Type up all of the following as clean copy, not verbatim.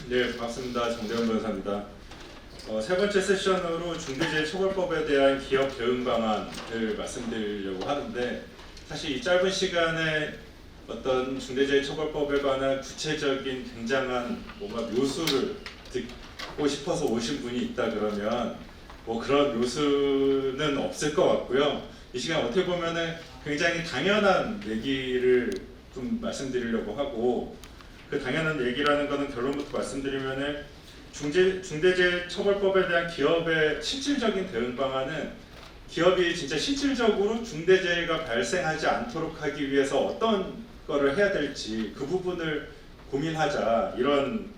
네, 반갑습니다. 정대현 변호사입니다. 세 번째 세션으로 중대재해처벌법에 대한 기업 대응 방안을 말씀드리려고 하는데, 사실 이 짧은 시간에 어떤 중대재해처벌법에 관한 구체적인 굉장한 뭔가 묘수를 듣고 싶어서 오신 분이 있다 그러면 뭐 그런 묘수는 없을 것 같고요. 이 시간 어떻게 보면은 굉장히 당연한 얘기를 좀 말씀드리려고 하고, 그 당연한 얘기라는 거는 결론부터 말씀드리면은 중대재해처벌법에 대한 기업의 실질적인 대응 방안은 기업이 진짜 실질적으로 중대재해가 발생하지 않도록 하기 위해서 어떤 거를 해야 될지 그 부분을 고민하자, 이런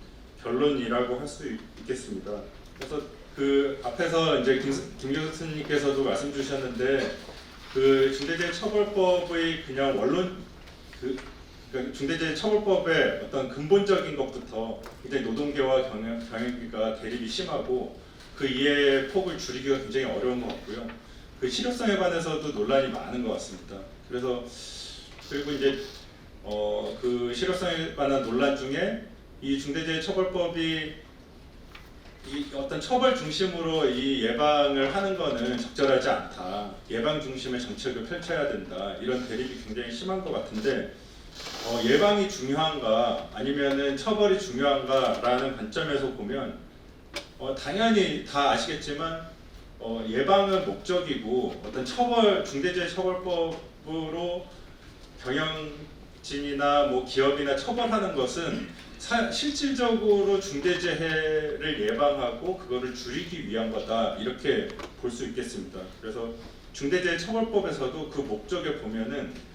결론이라고 할 수 있겠습니다. 그래서 그 앞에서 이제 김 교수님께서도 말씀 주셨는데, 그 중대재해처벌법의 그냥 원론 그러니까 중대재해처벌법의 어떤 근본적인 것부터 굉장히 노동계와 경영계가 대립이 심하고 그 이해의 폭을 줄이기가 굉장히 어려운 것 같고요. 그 실효성에 관해서도 논란이 많은 것 같습니다. 그리고 이제 그 실효성에 관한 논란 중에 이 중대재해처벌법이 이 어떤 처벌 중심으로 이 예방을 하는 거는 적절하지 않다, 예방 중심의 정책을 펼쳐야 된다, 이런 대립이 굉장히 심한 것 같은데, 예방이 중요한가 아니면은 처벌이 중요한가라는 관점에서 보면 당연히 다 아시겠지만 예방은 목적이고 어떤 중대재해처벌법으로 경영진이나 뭐 기업이나 처벌하는 것은 실질적으로 중대재해를 예방하고 그거를 줄이기 위한 거다, 이렇게 볼 수 있겠습니다. 그래서 중대재해처벌법에서도 그 목적에 보면은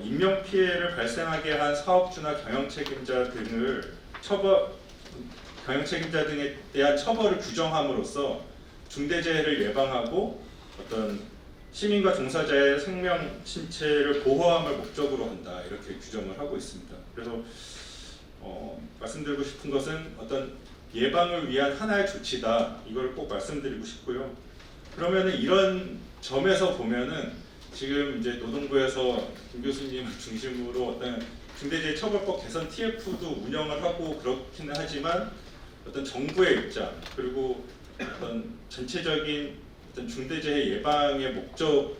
인명피해를 발생하게 한 사업주나 경영책임자 등에 대한 처벌을 규정함으로써 중대재해를 예방하고 어떤 시민과 종사자의 생명, 신체를 보호함을 목적으로 한다, 이렇게 규정을 하고 있습니다. 그래서 말씀드리고 싶은 것은 어떤 예방을 위한 하나의 조치다, 이걸 꼭 말씀드리고 싶고요. 그러면은 이런 점에서 보면은 지금 이제 노동부에서 김 교수님을 중심으로 어떤 중대재해처벌법 개선 TF도 운영을 하고 그렇기는 하지만, 어떤 정부의 입장 그리고 어떤 전체적인 어떤 중대재해 예방의 목적의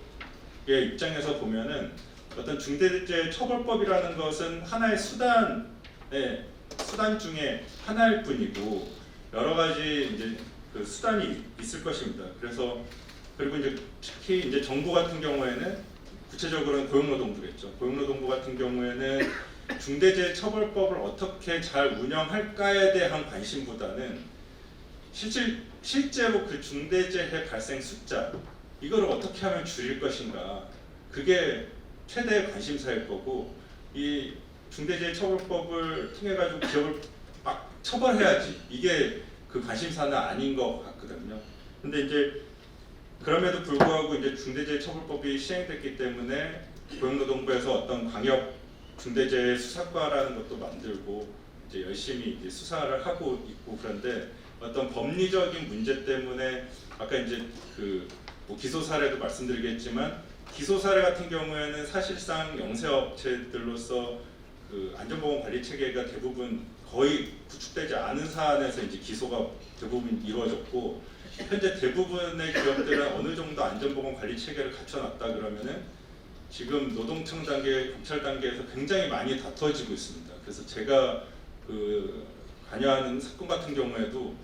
입장에서 보면은 어떤 중대재해처벌법이라는 것은 하나의 수단 중에 하나일 뿐이고 여러 가지 이제 그 수단이 있을 것입니다. 그리고 이제 특히 이제 정부 같은 경우에는 구체적으로는 고용노동부겠죠. 고용노동부 같은 경우에는 중대재해처벌법을 어떻게 잘 운영할까에 대한 관심보다는 실제로 그 중대재해 발생 숫자, 이거를 어떻게 하면 줄일 것인가, 그게 최대의 관심사일 거고, 이 중대재해처벌법을 통해 가지고 기업을 막 처벌해야지, 이게 그 관심사는 아닌 것 같거든요. 근데 이제 그럼에도 불구하고 이제 중대재해처벌법이 시행됐기 때문에 고용노동부에서 어떤 광역 중대재해 수사과라는 것도 만들고 이제 열심히 이제 수사를 하고 있고, 그런데 어떤 법리적인 문제 때문에 아까 이제 뭐 기소 사례도 말씀드리겠지만, 기소 사례 같은 경우에는 사실상 영세업체들로서 그 안전보건 관리 체계가 대부분 거의 구축되지 않은 사안에서 이제 기소가 대부분 이루어졌고, 현재 대부분의 기업들은 어느 정도 안전보건 관리 체계를 갖춰놨다 그러면은 지금 노동청 단계, 검찰 단계에서 굉장히 많이 다퉈지고 있습니다. 그래서 제가 그 관여하는 사건 같은 경우에도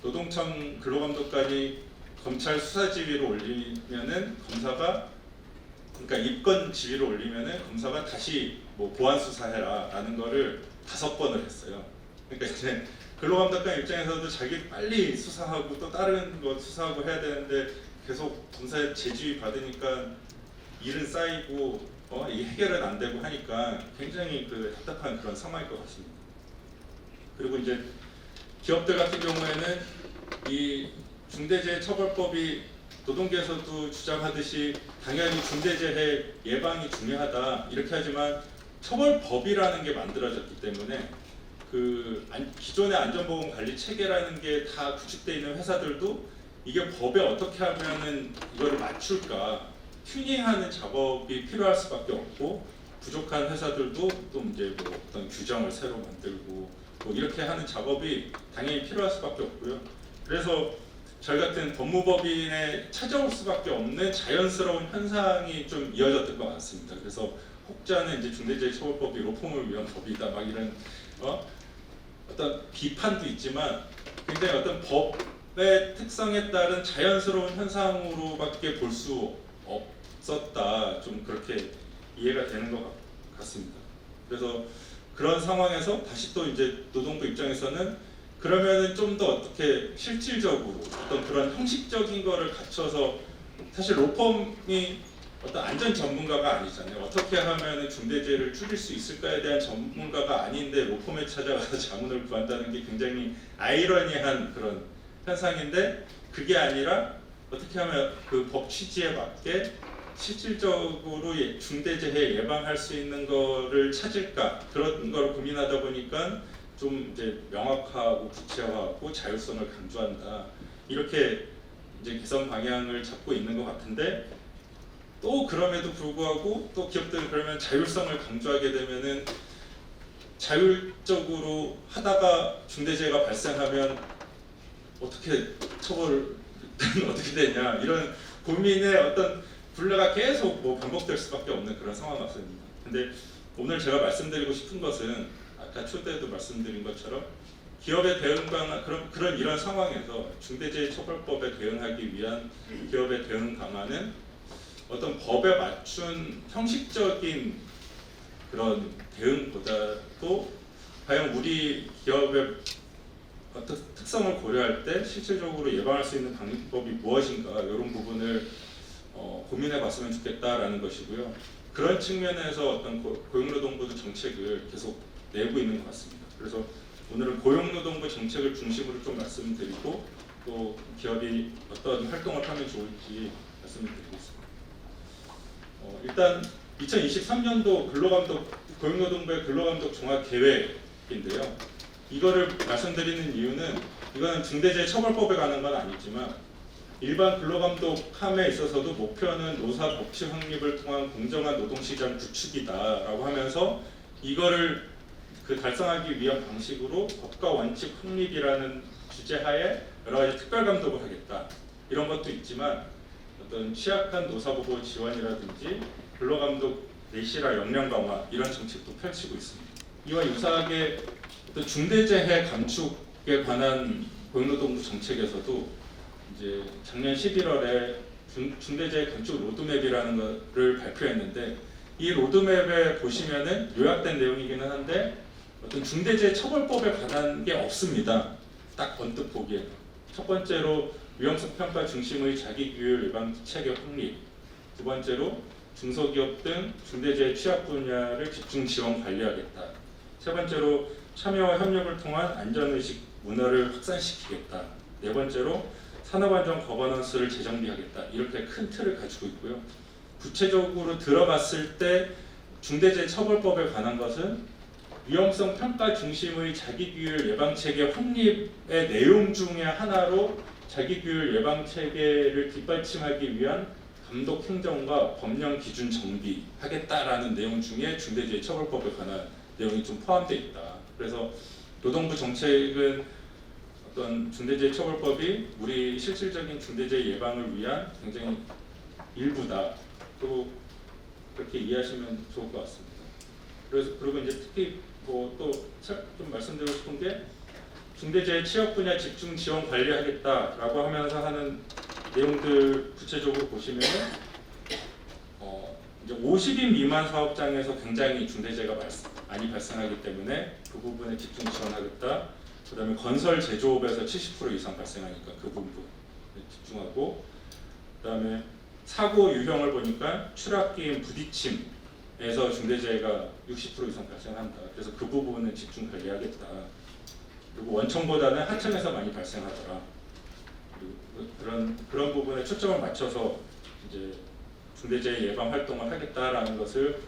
노동청 근로감독관이 검찰 수사 지휘를 올리면은 그러니까 입건 지휘를 올리면은 검사가 다시 뭐 보완 수사해라라는 거를 5번을 했어요. 그러니까 이제 근로감독관 입장에서도 자기 빨리 수사하고 또 다른 거 수사하고 해야 되는데 계속 검사의 재지휘 받으니까 일은 쌓이고 이게 해결은 안 되고 하니까 굉장히 그 답답한 그런 상황일 것 같습니다. 그리고 이제 기업들 같은 경우에는 이 중대재해처벌법이 노동계에서도 주장하듯이 당연히 중대재해 예방이 중요하다, 이렇게 하지만 처벌법이라는 게 만들어졌기 때문에 그 기존의 안전보건 관리 체계라는 게 다 구축되어 있는 회사들도 이게 법에 어떻게 하면은 이거를 맞출까, 튜닝하는 작업이 필요할 수밖에 없고, 부족한 회사들도 또 이제 뭐 어떤 규정을 새로 만들고 뭐 이렇게 하는 작업이 당연히 필요할 수밖에 없고요. 그래서 저희 같은 법무법인에 찾아올 수밖에 없는 자연스러운 현상이 좀 이어졌던 것 같습니다. 그래서 혹자는 이제 중대재해처벌법이 로펌을 위한 법이다 막 이런 어떤 비판도 있지만 굉장히 어떤 법의 특성에 따른 자연스러운 현상으로밖에 볼 수 없었다, 좀 그렇게 이해가 되는 것 같습니다. 그래서 그런 상황에서 다시 또 이제 노동부 입장에서는 그러면은 좀 더 어떻게 실질적으로 어떤 그런 형식적인 거를 갖춰서, 사실 로펌이 어떤 안전 전문가가 아니잖아요. 어떻게 하면은 중대재해를 줄일 수 있을까에 대한 전문가가 아닌데 로펌에 찾아가서 자문을 구한다는 게 굉장히 아이러니한 그런 현상인데, 그게 아니라 어떻게 하면 그 법 취지에 맞게 실질적으로 중대재해 예방할 수 있는 거를 찾을까, 그런 걸 고민하다 보니까 좀 이제 명확하고 구체화하고 자율성을 강조한다, 이렇게 이제 개선 방향을 잡고 있는 것 같은데, 또 그럼에도 불구하고 또 기업들은 그러면 자율성을 강조하게 되면은 자율적으로 하다가 중대재해가 발생하면 어떻게 처벌은 어떻게 되냐, 이런 고민의 어떤 굴레가 계속 뭐 반복될 수밖에 없는 그런 상황 같습니다. 근데 오늘 제가 말씀드리고 싶은 것은 아까 초대에도 말씀드린 것처럼 기업의 대응 방안, 그런 이런 상황에서 중대재해처벌법에 대응하기 위한 기업의 대응 방안은 어떤 법에 맞춘 형식적인 그런 대응보다도 과연 우리 기업의 어떤 특성을 고려할 때 실질적으로 예방할 수 있는 방법이 무엇인가, 이런 부분을 고민해 봤으면 좋겠다라는 것이고요. 그런 측면에서 어떤 고용노동부도 정책을 계속 내고 있는 것 같습니다. 그래서 오늘은 고용노동부 정책을 중심으로 좀 말씀드리고, 또 기업이 어떤 활동을 하면 좋을지 말씀을 드리고 있습니다. 일단 2023년도 고용노동부의 근로감독 종합계획인데요. 이거를 말씀드리는 이유는, 이거는 중대재해처벌법에 관한 건 아니지만 일반 근로감독함에 있어서도 목표는 노사 법치 확립을 통한 공정한 노동시장 구축이다라고 하면서, 이거를 달성하기 위한 방식으로 법과 원칙 확립이라는 주제하에 여러 가지 특별 감독을 하겠다, 이런 것도 있지만 어떤 취약한 노사보호 지원이라든지 근로감독 내실화 역량 강화, 이런 정책도 펼치고 있습니다. 이와 유사하게 또 중대재해 감축에 관한 고용노동부 정책에서도 이제 작년 11월에 중대재해 감축 로드맵이라는 것을 발표했는데, 이 로드맵에 보시면은 요약된 내용이기는 한데 어떤 중대재해처벌법에 관한 게 없습니다. 딱 언뜻 보기에는. 첫 번째로 위험성 평가 중심의 자기규율 예방 체계 확립, 두 번째로 중소기업 등 중대재해 취약 분야를 집중 지원 관리하겠다, 세 번째로 참여와 협력을 통한 안전의식 문화를 확산시키겠다, 네 번째로 산업안전 거버넌스를 재정비하겠다, 이렇게 큰 틀을 가지고 있고요. 구체적으로 들어갔을 때 중대재해처벌법에 관한 것은 위험성 평가 중심의 자기규율 예방체계 확립의 내용 중에 하나로 자기규율 예방체계를 뒷받침하기 위한 감독 행정과 법령 기준 정비하겠다라는 내용 중에 중대재해처벌법에 관한 내용이 좀 포함되어 있다. 그래서 노동부 정책은 어떤 중대재해처벌법이 우리 실질적인 중대재해 예방을 위한 굉장히 일부다, 또 그렇게 이해하시면 좋을 것 같습니다. 그리고 이제 특히 뭐 또 좀 말씀드리고 싶은 게, 중대재해 취약 분야 집중 지원 관리하겠다라고 하면서 하는 내용들 구체적으로 보시면은 이제 50인 미만 사업장에서 굉장히 중대재해가 많이 발생하기 때문에 그 부분에 집중 지원하겠다. 그다음에 건설 제조업에서 70% 이상 발생하니까 그 부분에 집중하고, 그다음에 사고 유형을 보니까 추락기인 부딪힘에서 중대재해가 60% 이상 발생한다. 그래서 그 부분은 집중 관리하겠다. 그리고 원청보다는 하청에서 많이 발생하더라. 그리고 그런 부분에 초점을 맞춰서 이제 중대재해 예방 활동을 하겠다라는 것을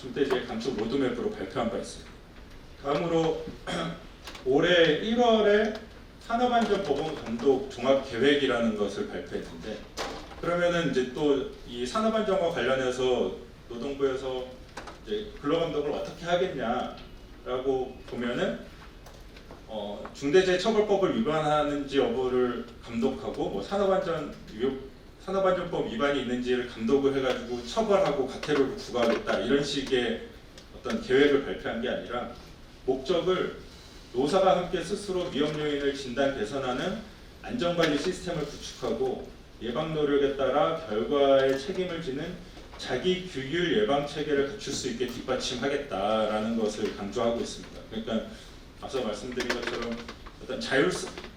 중대재해 감축 로드맵으로 발표한 바 있습니다. 다음으로 올해 1월에 산업안전보건감독 종합계획이라는 것을 발표했는데, 그러면은 이제 또 이 산업안전과 관련해서 노동부에서 이제 근로감독을 어떻게 하겠냐라고 보면은 중대재해처벌법을 위반하는지 여부를 감독하고 뭐 산업안전법 위반이 있는지를 감독을 해가지고 처벌하고 과태료를 부과하겠다 이런 식의 어떤 계획을 발표한 게 아니라 목적을 노사가 함께 스스로 위험 요인을 진단 개선하는 안전관리 시스템을 구축하고 예방 노력에 따라 결과에 책임을 지는 자기 규율 예방 체계를 갖출 수 있게 뒷받침하겠다라는 것을 강조하고 있습니다. 그러니까 앞서 말씀드린 것처럼 어떤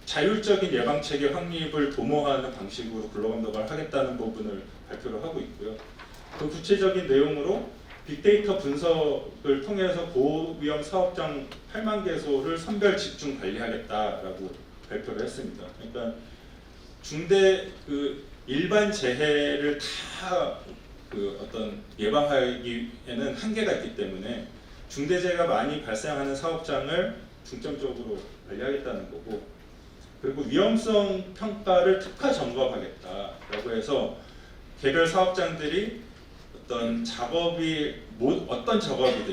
자율적인 예방 체계 확립을 도모하는 방식으로 근로감독을 하겠다는 부분을 발표를 하고 있고요. 그 구체적인 내용으로 빅데이터 분석을 통해서 고위험 사업장 8만 개소를 선별 집중 관리하겠다라고 발표를 했습니다. 그러니까 일반 재해를 다 어떤 예방하기에는 한계가 있기 때문에 중대재해가 많이 발생하는 사업장을 중점적으로 관리하겠다는 거고, 그리고 위험성 평가를 특화 점검하겠다라고 해서 개별 사업장들이 어떤 작업이든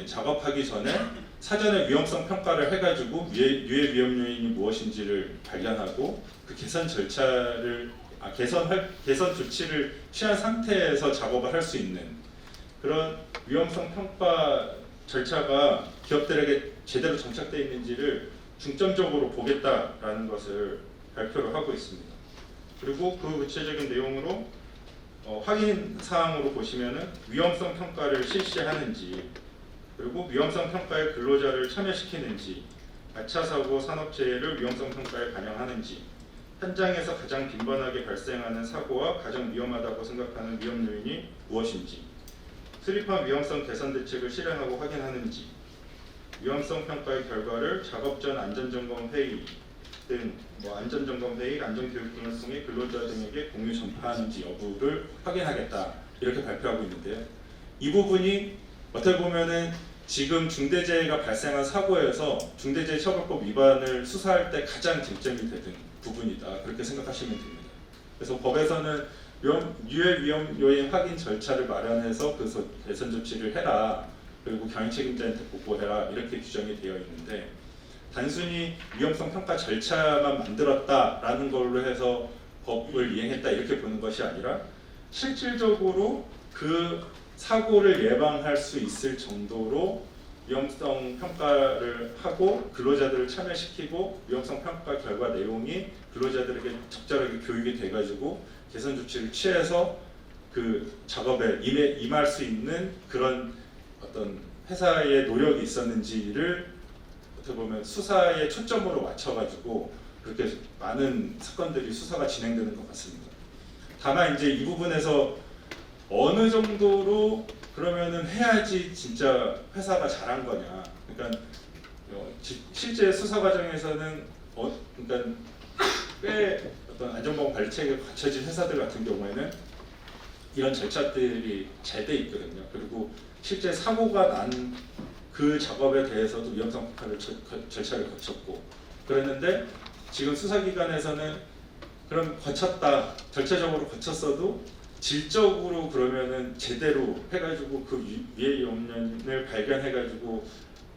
작업하기 전에 사전에 위험성 평가를 해가지고 유해 위험 요인이 무엇인지를 발견하고 그 개선 조치를 취한 상태에서 작업을 할 수 있는 그런 위험성 평가 절차가 기업들에게 제대로 정착되어 있는지를 중점적으로 보겠다라는 것을 발표를 하고 있습니다. 그리고 그 구체적인 내용으로 확인 사항으로 보시면은 위험성 평가를 실시하는지, 그리고 위험성 평가에 근로자를 참여시키는지, 가차 사고 산업재해를 위험성 평가에 반영하는지, 현장에서 가장 빈번하게 발생하는 사고와 가장 위험하다고 생각하는 위험 요인이 무엇인지, 수립한 위험성 개선 대책을 실행하고 확인하는지, 위험성 평가의 결과를 작업 전 안전점검 회의 등 안전점검 회의, 안전교육 등을 통해 근로자 등에게 공유 전파하는지 여부를 확인하겠다 이렇게 발표하고 있는데요. 이 부분이 어떻게 보면은 지금 중대재해가 발생한 사고에서 중대재해처벌법 위반을 수사할 때 가장 쟁점이 되는 부분이다 그렇게 생각하시면 됩니다. 그래서 법에서는 유해 위험 요인 확인 절차를 마련해서 그래서 개선 조치를 해라, 그리고 경영 책임자한테 보고해라 이렇게 규정이 되어 있는데, 단순히 위험성 평가 절차만 만들었다라는 걸로 해서 법을 이행했다 이렇게 보는 것이 아니라 실질적으로 그 사고를 예방할 수 있을 정도로 위험성 평가를 하고 근로자들을 참여시키고 위험성 평가 결과 내용이 근로자들에게 적절하게 교육이 돼가지고 개선 조치를 취해서 그 작업에 임할 수 있는 그런 어떤 회사의 노력이 있었는지를 어떻게 보면 수사에 초점으로 맞춰가지고 그렇게 많은 사건들이 수사가 진행되는 것 같습니다. 다만 이제 이 부분에서 어느 정도로 그러면은 해야지 진짜 회사가 잘한 거냐. 그러니까 실제 수사 과정에서는 그러니까 꽤 어떤 안전보건 관리 체계가 갖춰진 회사들 같은 경우에는 이런 절차들이 잘 돼 있거든요. 그리고 실제 사고가 난 그 작업에 대해서도 위험성 평가를 절차를 거쳤고 그랬는데, 지금 수사기관에서는 그럼 절차적으로 거쳤어도 질적으로 그러면은 제대로 해가지고 그 위해 위험요인을 발견해가지고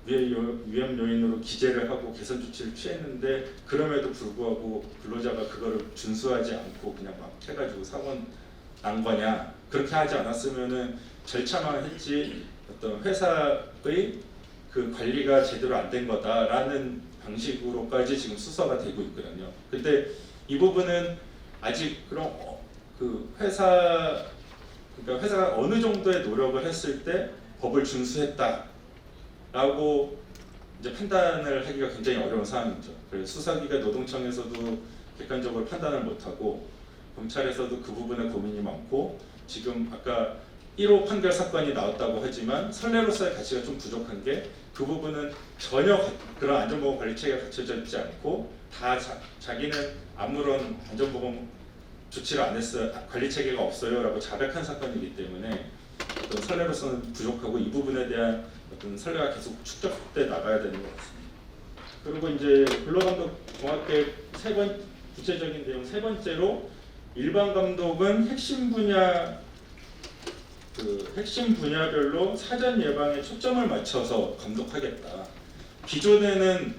위험 요인으로 기재를 하고 개선 조치를 취했는데, 그럼에도 불구하고 근로자가 그거를 준수하지 않고 그냥 막 해가지고 사고 난 거냐. 그렇게 하지 않았으면은 절차만 했지 어떤 회사의 그 관리가 제대로 안 된 거다라는 방식으로까지 지금 수사가 되고 있거든요. 근데 이 부분은 아직 그런 회사가 어느 정도의 노력을 했을 때 법을 준수했다라고 이제 판단을 하기가 굉장히 어려운 상황이죠. 그래서 수사기관 노동청에서도 객관적으로 판단을 못하고 검찰에서도 그 부분에 고민이 많고, 지금 아까 1호 판결 사건이 나왔다고 하지만 선례로서의 가치가 좀 부족한 게, 그 부분은 전혀 그런 안전보건 관리 체계가 갖춰져 있지 않고 다 자기는 아무런 안전보건 조치를 안 했어요, 관리 체계가 없어요라고 자백한 사건이기 때문에 어떤 선례로서는 부족하고 이 부분에 대한 어떤 선례가 계속 축적돼 나가야 되는 것 같습니다. 그리고 이제 근로감독 종합계획 구체적인 내용 세 번째로, 일반 감독은 핵심 분야별로 사전 예방에 초점을 맞춰서 감독하겠다. 기존에는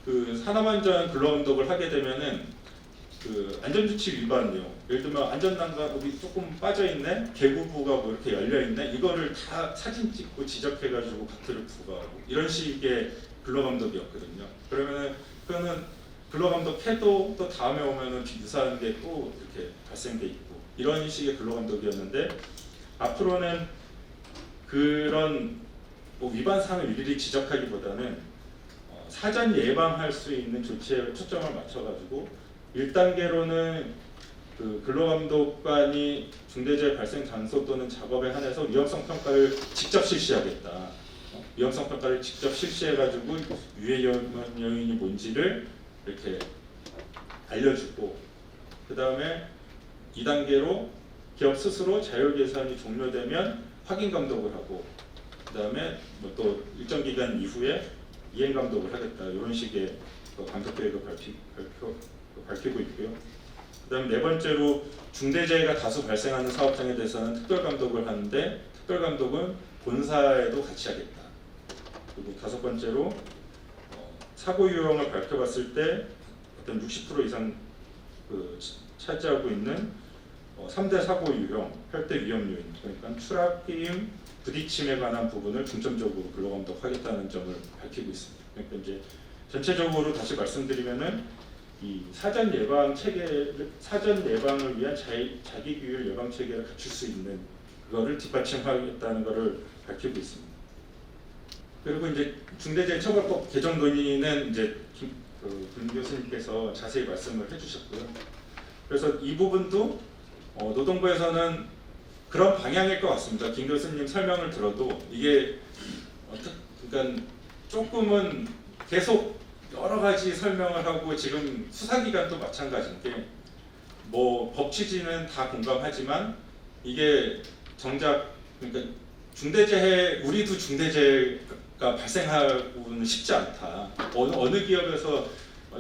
그 산업안전 근로감독을 하게 되면은 그 안전조치 위반 내용, 예를 들면 안전난간이 조금 빠져있네, 개구부가 뭐 이렇게 열려있네, 이거를 다 사진 찍고 지적해가지고 과태료 부과하고 이런 식의 근로감독이었거든요. 그러면은 그거는 근로감독 해도 또 다음에 오면은 유사한 게 또 이렇게 발생돼 있고 이런 식의 근로감독이었는데, 앞으로는 그런 뭐 위반 사항을 일일이 지적하기보다는 사전 예방할 수 있는 조치에 초점을 맞춰가지고 1단계로는 그 근로감독관이 중대재해 발생 장소 또는 작업에 한해서 위험성 평가를 직접 실시하겠다. 위험성 평가를 직접 실시해가지고 유해 요인이 뭔지를 이렇게 알려주고, 그 다음에 2단계로 기업 스스로 자율 개선이 종료되면 확인 감독을 하고, 그 다음에 뭐 또 일정 기간 이후에 이행 감독을 하겠다. 이런 식의 감독 계획을 밝히고 있고요. 그다음 네 번째로 중대재해가 다수 발생하는 사업장에 대해서는 특별감독을 하는데, 특별감독은 본사에도 같이 하겠다. 그리고 다섯 번째로 사고 유형을 밝혀봤을 때 어떤 60% 이상 그 차지하고 있는 3대 사고 유형, 혈대 위험 요인, 그러니까 추락, 피임, 부딪힘에 관한 부분을 중점적으로 근로감독하겠다는 점을 밝히고 있습니다. 그러니까 이제 전체적으로 다시 말씀드리면은 이 사전 예방을 위한 자기 규율 예방 체계를 갖출 수 있는 그거를 뒷받침하겠다는 것을 밝히고 있습니다. 그리고 이제 중대재해처벌법 개정 논의는 이제 김 교수님께서 자세히 말씀을 해주셨고요. 그래서 이 부분도 노동부에서는 그런 방향일 것 같습니다. 김 교수님 설명을 들어도 이게 그러니까 조금은 계속 여러 가지 설명을 하고, 지금 수사기관도 마찬가지인 게 뭐 법 취지는 다 공감하지만 이게 정작 그러니까 중대재해, 우리도 중대재해가 발생하고는 쉽지 않다. 어느 기업에서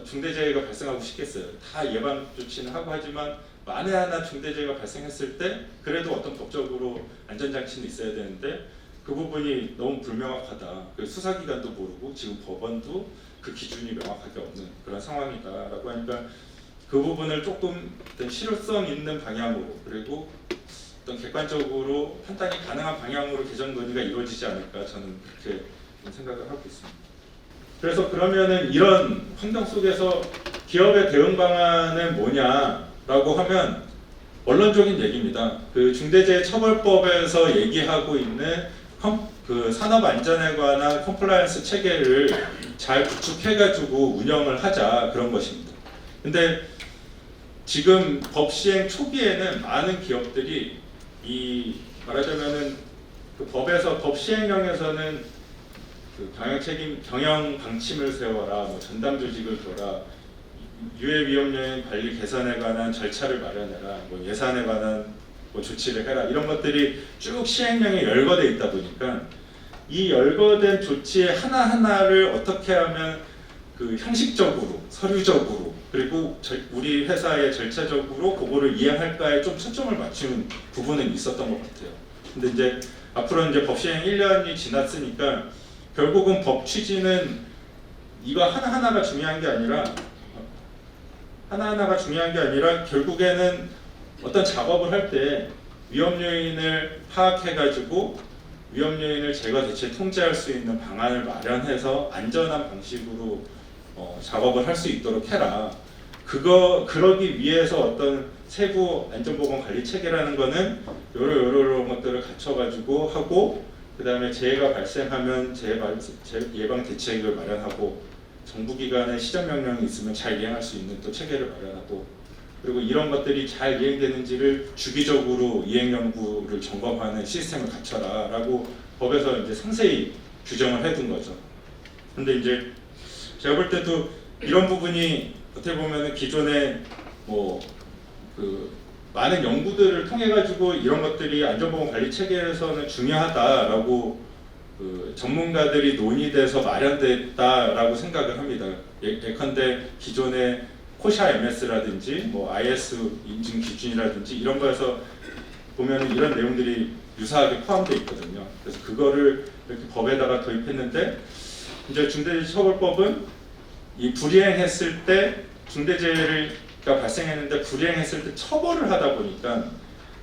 중대재해가 발생하고 싶겠어요. 다 예방 조치는 하고 하지만 만에 하나 중대재해가 발생했을 때 그래도 어떤 법적으로 안전장치는 있어야 되는데 그 부분이 너무 불명확하다. 수사기관도 모르고 지금 법원도 그 기준이 명확하게 없는 그런 상황이다라고 하니까 그 부분을 조금 어떤 실효성 있는 방향으로, 그리고 어떤 객관적으로 판단이 가능한 방향으로 개정 논의가 이루어지지 않을까, 저는 그렇게 생각을 하고 있습니다. 그래서 그러면은 이런 환경 속에서 기업의 대응 방안은 뭐냐라고 하면 원론적인 얘기입니다. 그 중대재해처벌법에서 얘기하고 있는 그 산업 안전에 관한 컴플라이언스 체계를 잘 구축해가지고 운영을 하자, 그런 것입니다. 근데 지금 법 시행 초기에는 많은 기업들이 이 말하자면은 그 법 시행령에서는 그 경영 방침을 세워라, 뭐 전담 조직을 둬라, 유해 위험 요인 관리 개선에 관한 절차를 마련해라, 뭐 예산에 관한 뭐 조치를 해라, 이런 것들이 쭉 시행령에 열거돼 있다 보니까 이 열거된 조치 하나하나를 어떻게 하면 그 형식적으로, 서류적으로, 그리고 우리 회사의 절차적으로 그거를 이해할까에 좀 초점을 맞추는 부분은 있었던 것 같아요. 근데 이제 앞으로 이제 법 시행 1년이 지났으니까 결국은 법 취지는 이거 하나하나가 중요한 게 아니라 결국에는 어떤 작업을 할 때 위험 요인을 파악해가지고 위험 요인을 제거 대체 통제할 수 있는 방안을 마련해서 안전한 방식으로 작업을 할 수 있도록 해라. 그러기 위해서 어떤 세부 안전보건 관리 체계라는 거는 여러 것들을 갖춰가지고 하고, 그 다음에 재해가 발생하면 재해 예방 대책을 마련하고, 정부기관의 시정명령이 있으면 잘 이행할 수 있는 또 체계를 마련하고, 그리고 이런 것들이 잘 이행되는지를 주기적으로 이행 연구를 점검하는 시스템을 갖춰라라고 법에서 이제 상세히 규정을 해둔 거죠. 근데 이제 제가 볼 때도 이런 부분이 어떻게 보면은 기존에 뭐 그 많은 연구들을 통해 가지고 이런 것들이 안전보건 관리 체계에서는 중요하다라고 그 전문가들이 논의돼서 마련됐다라고 생각을 합니다. 예컨대 기존의 코샤 MS라든지 뭐 IS 인증 기준이라든지 이런 거에서 보면 이런 내용들이 유사하게 포함되어 있거든요. 그래서 그거를 이렇게 법에다가 도입했는데, 이제 중대재해처벌법은 이 불이행했을 때 중대재해가 발생했는데 불이행했을 때 처벌을 하다 보니까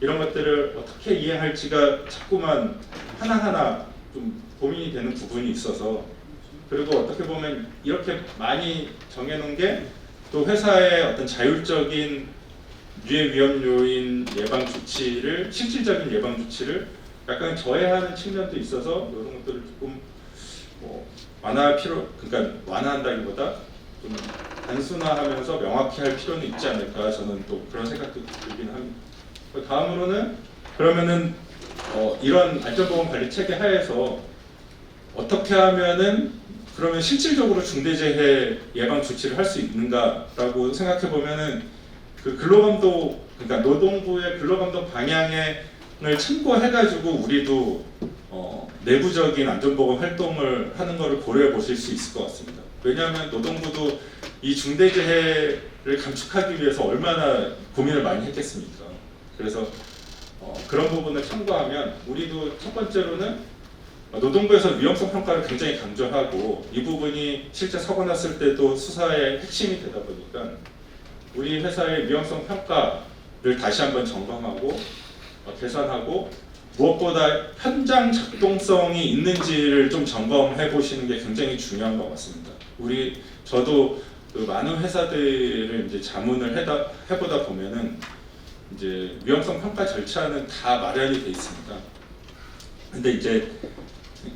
이런 것들을 어떻게 이행할지가 자꾸만 하나하나 좀 고민이 되는 부분이 있어서, 그리고 어떻게 보면 이렇게 많이 정해놓은 게 또 회사의 어떤 자율적인 유해 위험 요인 예방 조치를, 실질적인 예방 조치를 약간 저해하는 측면도 있어서 이런 것들을 조금 완화할 필요, 그러니까 완화한다기보다 좀 단순화하면서 명확히 할 필요는 있지 않을까, 저는 또 그런 생각도 들긴 합니다. 다음으로는 그러면은 이런 안전보건 관리 체계 하에서 어떻게 하면은 그러면 실질적으로 중대재해 예방 조치를 할 수 있는가라고 생각해 보면은 그 근로감독, 그러니까 노동부의 근로감독 방향을 참고해가지고 우리도 내부적인 안전보건 활동을 하는 것을 고려해 보실 수 있을 것 같습니다. 왜냐하면 노동부도 이 중대재해를 감축하기 위해서 얼마나 고민을 많이 했겠습니까? 그래서 그런 부분을 참고하면 우리도 첫 번째로는 노동부에서 위험성 평가를 굉장히 강조하고 이 부분이 실제 사고 났을 때도 수사의 핵심이 되다 보니까 우리 회사의 위험성 평가를 다시 한번 점검하고 개선하고 무엇보다 현장 작동성이 있는지를 좀 점검해 보시는 게 굉장히 중요한 것 같습니다. 저도 그 많은 회사들을 이제 자문을 해보다 보면은 이제 위험성 평가 절차는 다 마련이 돼 있습니다. 근데 이제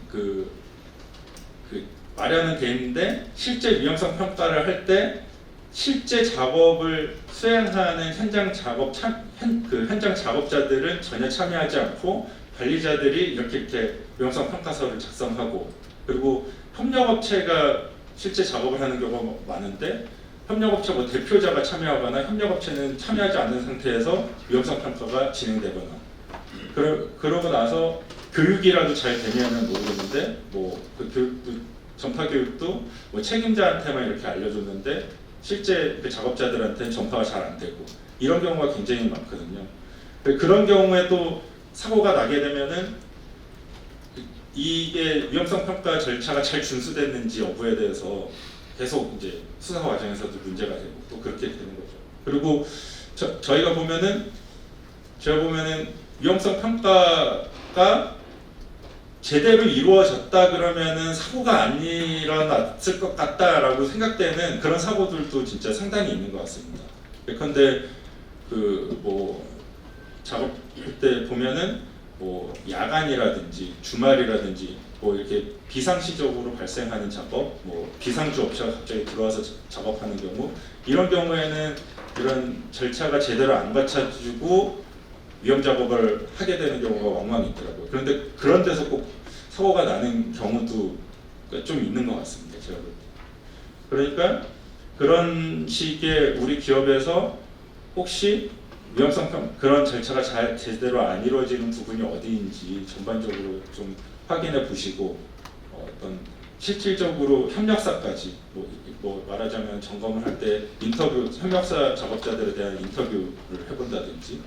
그 마련은 돼 있는데 실제 위험성 평가를 할 때 실제 작업을 수행하는 현장 작업자들은 전혀 참여하지 않고 관리자들이 이렇게 위험성 평가서를 작성하고, 그리고 협력업체가 실제 작업을 하는 경우가 많은데 협력업체 대표자가 참여하거나 협력업체는 참여하지 않는 상태에서 위험성 평가가 진행되거나, 그러고 나서 교육이라도 잘 되면은 모르겠는데 그 교육도, 전파 교육도 책임자한테만 이렇게 알려줬는데 실제 그 작업자들한테는 전파가 잘 안 되고, 이런 경우가 굉장히 많거든요. 그런 경우에 또 사고가 나게 되면은 이게 위험성 평가 절차가 잘 준수됐는지 여부에 대해서 계속 이제 수사 과정에서도 문제가 되고 또 그렇게 되는 거죠. 그리고 제가 보면은 위험성 평가가 제대로 이루어졌다 그러면은 사고가 안 일어났을 것 같다라고 생각되는 그런 사고들도 진짜 상당히 있는 것 같습니다. 예컨대 작업할 때 보면은 야간이라든지 주말이라든지 이렇게 비상시적으로 발생하는 작업, 비상주 업체가 갑자기 들어와서 작업하는 경우, 이런 경우에는 이런 절차가 제대로 안 갖춰지고 위험 작업을 하게 되는 경우가 왕왕 있더라고요. 그런데 그런 데서 꼭 사고가 나는 경우도 좀 있는 것 같습니다. 제가 볼 때. 그러니까 그런 식의 우리 기업에서 혹시 위험성 그런 절차가 제대로 안 이루어지는 부분이 어디인지 전반적으로 좀 확인해 보시고 어떤 실질적으로 협력사까지 말하자면 점검을 할 때 협력사 작업자들에 대한 인터뷰를 해본다든지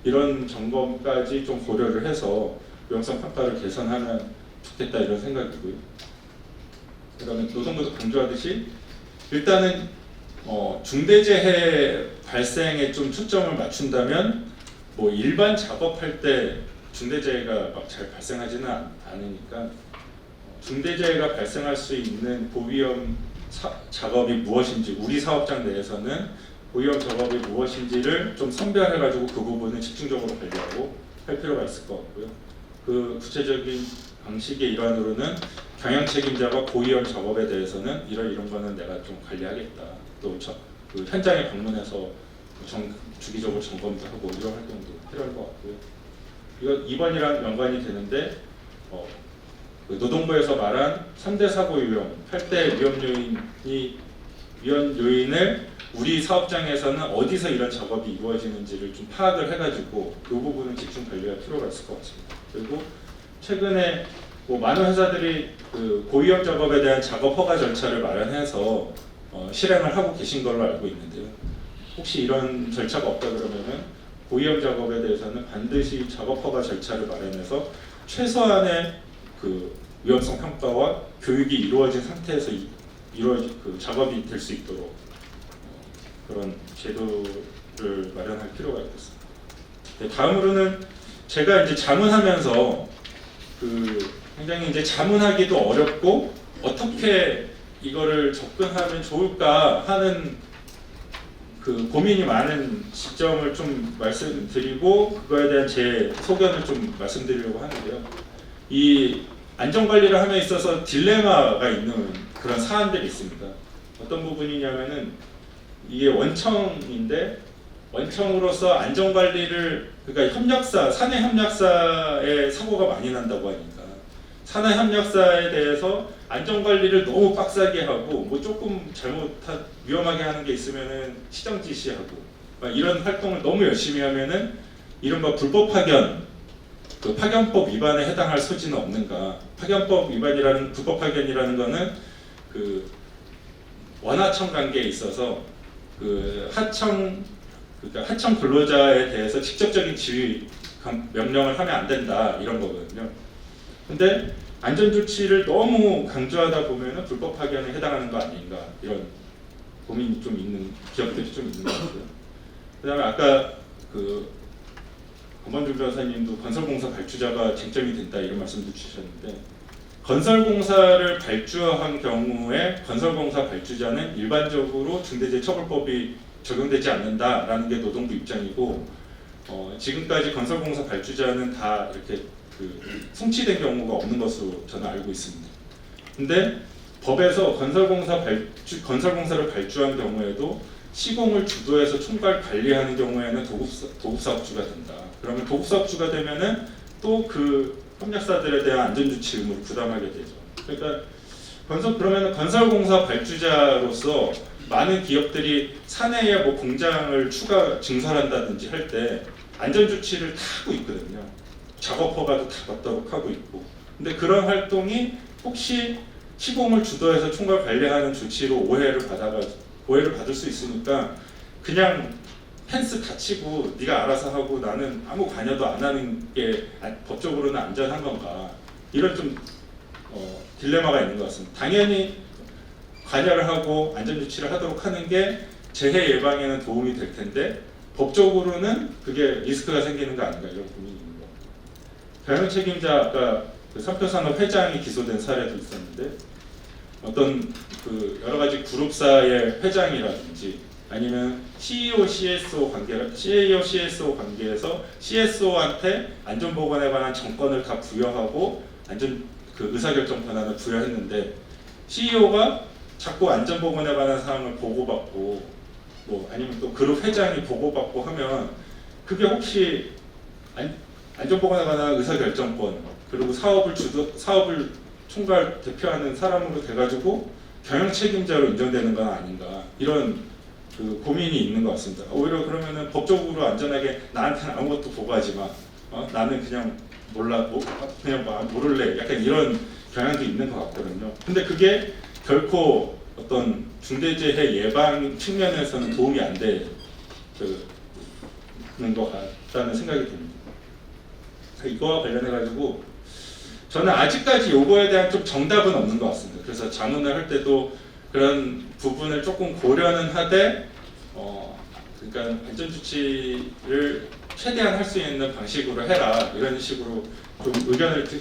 이런 점검까지 좀 고려를 해서 위험성 평가를 개선하면 좋겠다, 이런 생각이고요. 그다음에 노동부도 강조하듯이 일단은 중대재해 발생에 좀 초점을 맞춘다면 일반 작업할 때 중대재해가 막 잘 발생하지는 않으니까 중대재해가 발생할 수 있는 고위험 작업이 무엇인지, 우리 사업장 내에서는 고위험 작업이 무엇인지를 좀 선별해가지고 그 부분을 집중적으로 관리하고 할 필요가 있을 것 같고요. 그 구체적인 방식의 일환으로는 경영 책임자가 고위험 작업에 대해서는 이런 거는 내가 좀 관리하겠다. 또 그 현장에 방문해서 주기적으로 점검도 하고 이런 활동도 필요할 것 같고요. 이거 2번이랑 연관이 되는데 그 노동부에서 말한 3대 사고 위험, 8대 위험 요인을 우리 사업장에서는 어디서 이런 작업이 이루어지는지를 좀 파악을 해가지고 이 부분은 집중 관리할 필요가 있을 것 같습니다. 그리고 최근에 많은 회사들이 그 고위험 작업에 대한 작업 허가 절차를 마련해서 실행을 하고 계신 걸로 알고 있는데요. 혹시 이런 절차가 없다 그러면은 고위험 작업에 대해서는 반드시 작업 허가 절차를 마련해서 최소한의 그 위험성 평가와 교육이 이루어진 상태에서 그 작업이 될 수 있도록 그런 제도를 마련할 필요가 있겠습니다. 네, 다음으로는 제가 이제 자문하면서 굉장히 이제 자문하기도 어렵고 어떻게 이거를 접근하면 좋을까 하는 고민이 많은 시점을 좀 말씀드리고 그거에 대한 제 소견을 좀 말씀드리려고 하는데요. 이 안전관리를 함에 있어서 딜레마가 있는 그런 사안들이 있습니다. 어떤 부분이냐면은 이게 원청인데 원청으로서 안전관리를 그러니까 사내 협력사의 사고가 많이 난다고 하니까 사내 협력사에 대해서 안전관리를 너무 빡세게 하고 뭐 조금 위험하게 하는 게 있으면은 시정 지시하고 이런 활동을 너무 열심히 하면은 이른바 불법 파견 파견법 위반에 해당할 소지는 없는가? 파견법 위반이라는 불법 파견이라는 거는 원하청 관계에 있어서 그러니까 하청 근로자에 대해서 직접적인 지휘 명령을 하면 안 된다 이런 거거든요. 근데 안전 조치를 너무 강조하다 보면은 불법 파견에 해당하는 거 아닌가 이런 고민이 좀 있는 기업들이 좀 있는 것 같고요. 그다음에 아까 권범준 변호사님도 건설공사 발주자가 쟁점이 된다 이런 말씀도 주셨는데 건설공사를 발주한 경우에 건설공사 발주자는 일반적으로 중대재해처벌법이 적용되지 않는다라는 게 노동부 입장이고 지금까지 건설공사 발주자는 다 이렇게 송치된 경우가 없는 것으로 저는 알고 있습니다. 근데 법에서 건설공사를 발주한 경우에도 시공을 주도해서 총괄 관리하는 경우에는 도급사업주가 된다. 그러면 도급사업주가 되면은 또 협력사들에 대한 안전조치 의무를 부담하게 되죠. 그러니까 그러면 건설공사 발주자로서 많은 기업들이 사내에 뭐 공장을 추가 증설한다든지 할 때 안전조치를 다 하고 있거든요. 작업 허가도 다 받도록 하고 있고. 근데 그런 활동이 혹시 시공을 주도해서 총괄 관리하는 조치로 오해를 받을 수 있으니까 그냥 펜스 닫히고 네가 알아서 하고 나는 아무 관여도 안 하는 게 법적으로는 안전한 건가 이런 좀 딜레마가 있는 것 같습니다. 당연히 관여를 하고 안전조치를 하도록 하는 게 재해 예방에는 도움이 될 텐데 법적으로는 그게 리스크가 생기는 거 아닌가 이런 고민이 있는 것 같아요. 경영 책임자 아까 삼표산업 회장이 기소된 사례도 있었는데 어떤 여러 가지 그룹사의 회장이라든지 아니면 CEO, CSO 관계에서 CSO한테 안전보건에 관한 정권을 다 부여하고 의사결정 권한을 부여했는데 CEO가 자꾸 안전보건에 관한 사항을 보고받고 아니면 또 그룹 회장이 보고받고 하면 그게 혹시 안전보건에 관한 의사결정권 그리고 사업을 총괄 대표하는 사람으로 돼가지고 경영 책임자로 인정되는 건 아닌가 이런 고민이 있는 것 같습니다. 오히려 그러면은 법적으로 안전하게 나한테는 아무것도 보고하지 마. 나는 그냥 모를래. 약간 이런 경향도 있는 것 같거든요. 근데 그게 결코 어떤 중대재해 예방 측면에서는 도움이 안 되는 것 같다는 생각이 듭니다. 이거와 관련해 가지고 저는 아직까지 요거에 대한 좀 정답은 없는 것 같습니다. 그래서 자문을 할 때도 그런 부분을 조금 고려는 하되 그러니까 안전조치를 최대한 할 수 있는 방식으로 해라 이런 식으로 좀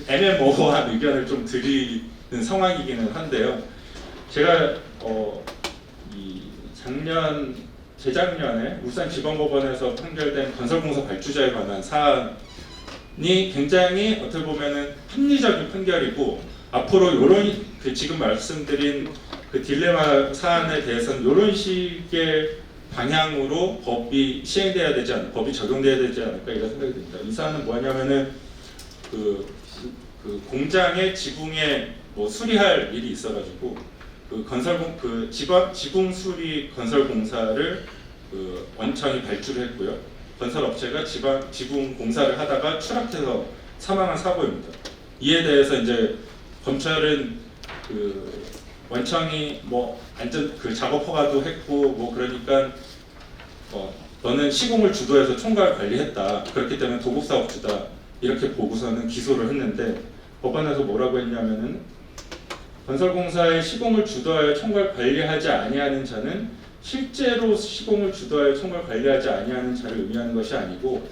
애매모호한 의견을 좀 드리는 상황이기는 한데요. 제가 재작년에 울산지방법원에서 판결된 건설공사 발주자에 관한 사안이 굉장히 어떻게 보면은 합리적인 판결이고 앞으로 이런 지금 말씀드린 딜레마 사안에 대해서는 이런 식의 방향으로 법이 적용돼야 되지 않을까 이런 생각이 듭니다. 이 사안은 뭐냐면은 공장의 지붕에 수리할 일이 있어가지고 지붕 수리 건설공사를 원청이 발주를 했고요. 건설업체가 지붕 공사를 하다가 추락해서 사망한 사고입니다. 이에 대해서 이제 검찰은 원청이 작업 허가도 했고 그러니까 너는 시공을 주도해서 총괄 관리했다. 그렇기 때문에 도급사업주다. 이렇게 보고서는 기소를 했는데 법원에서 뭐라고 했냐면은 건설공사의 시공을 주도하여 총괄 관리하지 아니하는 자는 실제로 시공을 주도하여 총괄 관리하지 아니하는 자를 의미하는 것이 아니고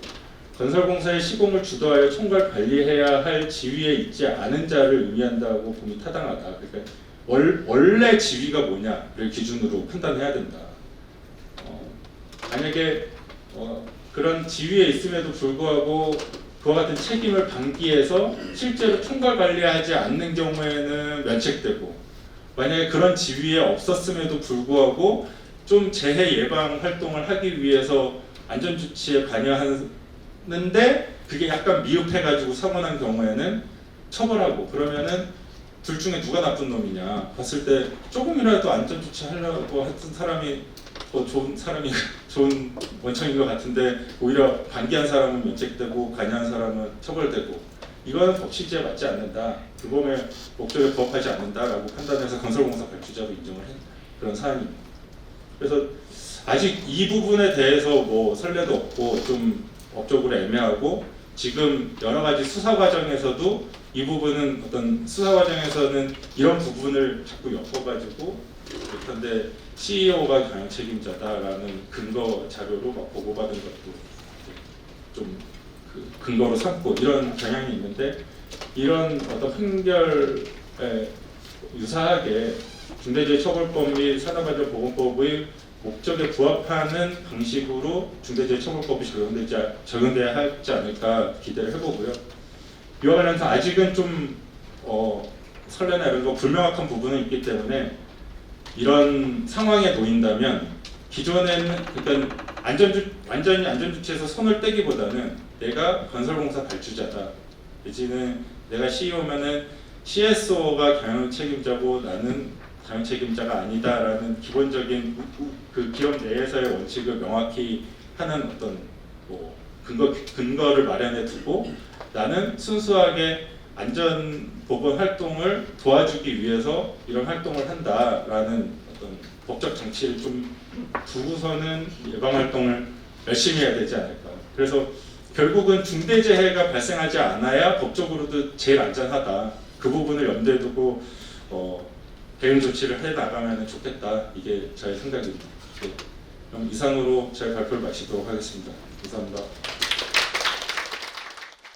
건설공사의 시공을 주도하여 총괄 관리해야 할 지위에 있지 않은 자를 의미한다고 봄이 타당하다. 그러니까 원래 지위가 뭐냐를 기준으로 판단해야 된다. 만약에 그런 지위에 있음에도 불구하고 그와 같은 책임을 방기해서 실제로 총괄 관리하지 않는 경우에는 면책되고, 만약에 그런 지위에 없었음에도 불구하고 좀 재해 예방 활동을 하기 위해서 안전조치에 관여하는데 그게 약간 미흡해가지고 사고 난 경우에는 처벌하고, 그러면은 둘 중에 누가 나쁜 놈이냐 봤을 때 조금이라도 안전조치 하려고 했던 사람이 더 좋은 사람이 좋은 원청인 것 같은데 오히려 방기한 사람은 면책되고 관여한 사람은 처벌되고, 이거는 법치주의에 맞지 않는다, 규범의 목적에 부합하지 않는다라고 판단해서 건설공사 발주자로 인정을 한 그런 사안입니다. 그래서 아직 이 부분에 대해서 뭐 선례도 없고 좀 법적으로 애매하고, 지금 여러 가지 수사 과정에서도 이 부분은 어떤 수사 과정에서는 이런 부분을 자꾸 엮어가지고 그런데 CEO가 경영 책임자다라는 근거 자료로 막 보고받은 것도 좀 그 근거로 삼고 이런 경향이 있는데, 이런 어떤 판결에 유사하게 중대재해처벌법 및 산업안전보건법의 목적에 부합하는 방식으로 중대재해처벌법이 적용돼야 하지 않을까 기대를 해보고요. 이와 관련해서 아직은 좀 선례나 이런 거 불명확한 부분은 있기 때문에 이런 상황에 놓인다면 기존에는 그러니까 완전히 안전조치에서 손을 떼기보다는 내가 건설공사 발주자다, 내지는 내가 CEO면은 CSO가 경영 책임자고 나는 경영 책임자가 아니다라는 기본적인 그 기업 내에서의 원칙을 명확히 하는 어떤 뭐 근거를 마련해 두고 나는 순수하게 안전보건 활동을 도와주기 위해서 이런 활동을 한다라는 어떤 법적 장치를 좀 두고서는 예방 활동을 열심히 해야 되지 않을까. 그래서 결국은 중대재해가 발생하지 않아야 법적으로도 제일 안전하다. 그 부분을 염두에 두고 대응 조치를 해 나가면 좋겠다. 이게 저의 생각입니다. 네. 그럼 이상으로 제 발표를 마치도록 하겠습니다. 감사합니다.